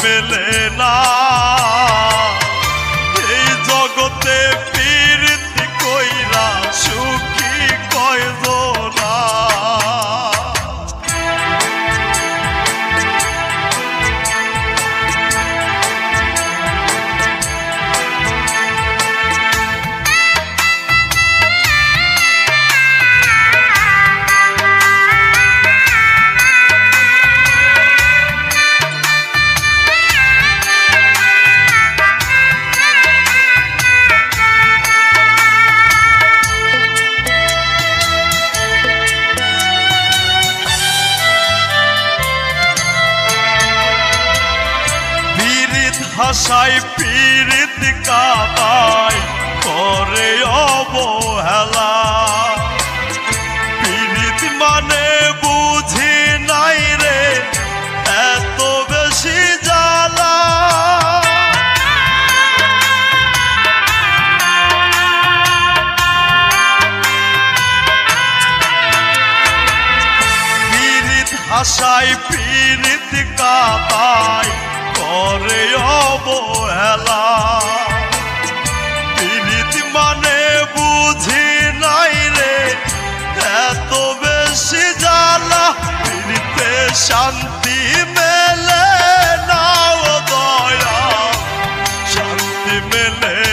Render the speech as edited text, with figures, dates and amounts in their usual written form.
মেলে না। এই জগতে পীড়িতি কইরা সুখী কয়জনা। হাসাই পীড়িত কাদাই করে অবহেলা। পীড়িত মানে বুঝি নাই রে এত বেশি জ্বালা। পীড়িত হাসাই পীড়িত কাদাই করে অবহেলা। পীড়িত মানে বুঝি নাই রে এত বেশি জ্বালা। পীড়িতে শান্তি মেলে না ও দয়া, শান্তি মেলে